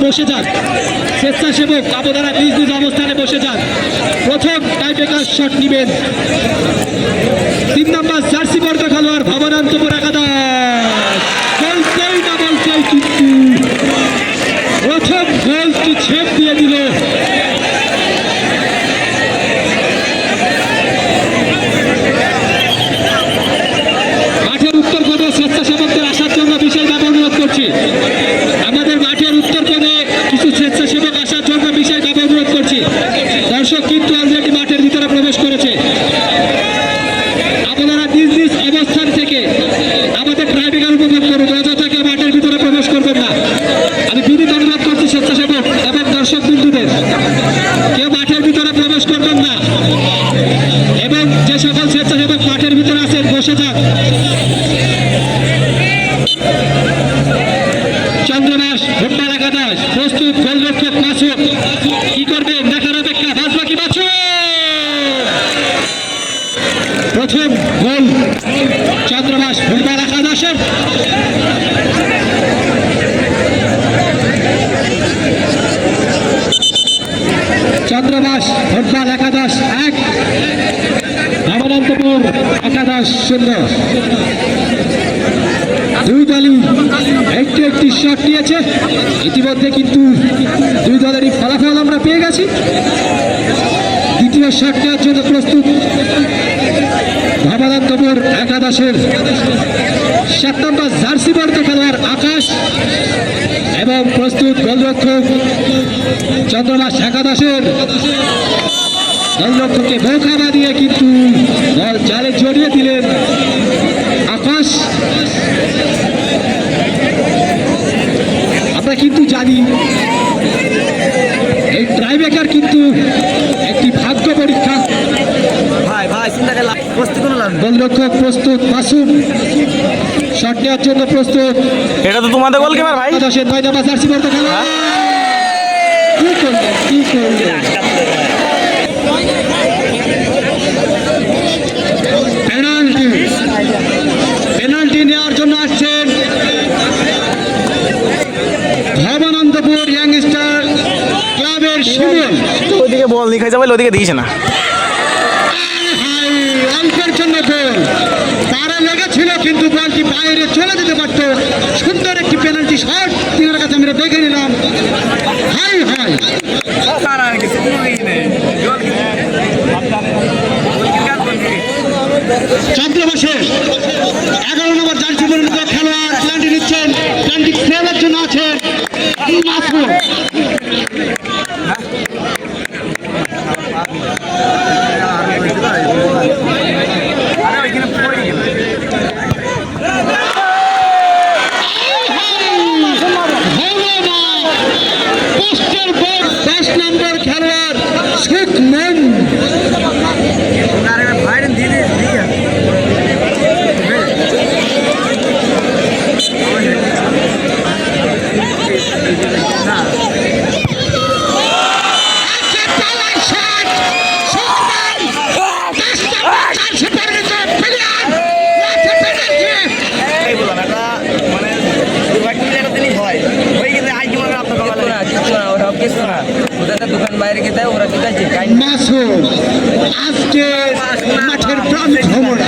বসে যান, স্বেচ্ছাসেবক আপনারা নিজ নিজ অবস্থানে বসে যান। প্রথম টাইব্রেকার শট নিবেন 3 নম্বর জার্সি বর্গ খেলোয়াড় ভবনান্তপুর একাদশ। বলতেই না বলতেই কিন্তু প্রথম গোলটি ছেপ দিয়ে দিল। মাঠের উত্তর কোণে স্বেচ্ছাসেবকদের আসার জন্য বিশেষভাবে অনুরোধ করছি। আমাদের মাঠের উত্তর কোণে কিছু স্বেচ্ছাসেবক আসার জন্য বিশেষভাবে অনুরোধ করছি। দর্শক কিন্তু অলরেডি মাঠের ভিতরে প্রবেশ করেছে। আপনারা নিজ নিজ অবস্থান থেকে আমাদের ট্রাইব্রেকার উপভোগ করুন, অযথা কেউ মাঠের ভিতরে প্রবেশ করবেন না। আমি বিনীত অনুরোধ করছি স্বেচ্ছাসেবক এবং দর্শক বিন্দুদের, কেউ মাঠের ভিতরে প্রবেশ করবেন না এবং যে সকল স্বেচ্ছাসেবক মাঠের ভিতরে আছেন বসে যান। চন্দ্রমাস ফুটবল একাদশ প্রস্তুত, গোলরক্ষক মাসুদ কি করবেন দেখার অপেক্ষা। বাজবা কি বাছু, প্রথম গোল চন্দ্রমাস ফুটবল একাদশের। চন্দ্রমাস ফুটবল একাদশ 1, ভবনান্তপুর একাদশ 0। দুই দলই একটি একটি শট নিয়েছে। ইতিমধ্যে কিন্তু দুই দলেরই ফলাফল আমরা পেয়ে গেছি। দ্বিতীয় শট নেওয়ার জন্য প্রস্তুত ভবনান্তপুর একাদশের 7 নম্বর জার্সি বর্গ খেলোয়াড় আকাশ এবং প্রস্তুত গোলরক্ষক চন্দ্রমাস একাদশের গোলরক্ষককে বোকা দিয়ে কিন্তু বল জালে জড়িয়ে দিলেন আকাশ। আমরা কিন্তু জানি এই ট্রাইব্রেকার কিন্তু একটি ভাগ্য পরীক্ষা। গোলরক্ষক প্রস্তুত, মাসুম শট নেওয়ার জন্য প্রস্তুত। এটা তো তোমাদের গোলকিপার ভাই। 9 নম্বর জার্সি পরতে খেলা কি করলেন, কি করলেন। পেনাল্টি, পেনাল্টি নেওয়ার জন্য আসছেন ভবনান্তপুর ইয়াংস্টার ক্লাবের শিমুল। ওদিকে বল লিখে যাবে, ওদিকে দিয়েছে না। অল্পের জন্য গোল, তারা লেগেছিল কিন্তু বলটি বাইরে চলে যেতে পারত। সুন্দর একটি পেনাল্টি শট তিনার কাছে আমরা দেখে নিলাম। হাই হাই চন্দ্রমাসের 11 নম্বর জার্সি পরিণত খেলোয়াড় পেনাল্টি নিচ্ছেন। পেনাল্টি খেলার জন্য আছেন মাসুদ। খেলোয়াড় সুখমন দোকান বাইরে গেছে ওরা কি যাচ্ছে মাসুদ আজকে মাঠের প্রাণ ভ্রমণ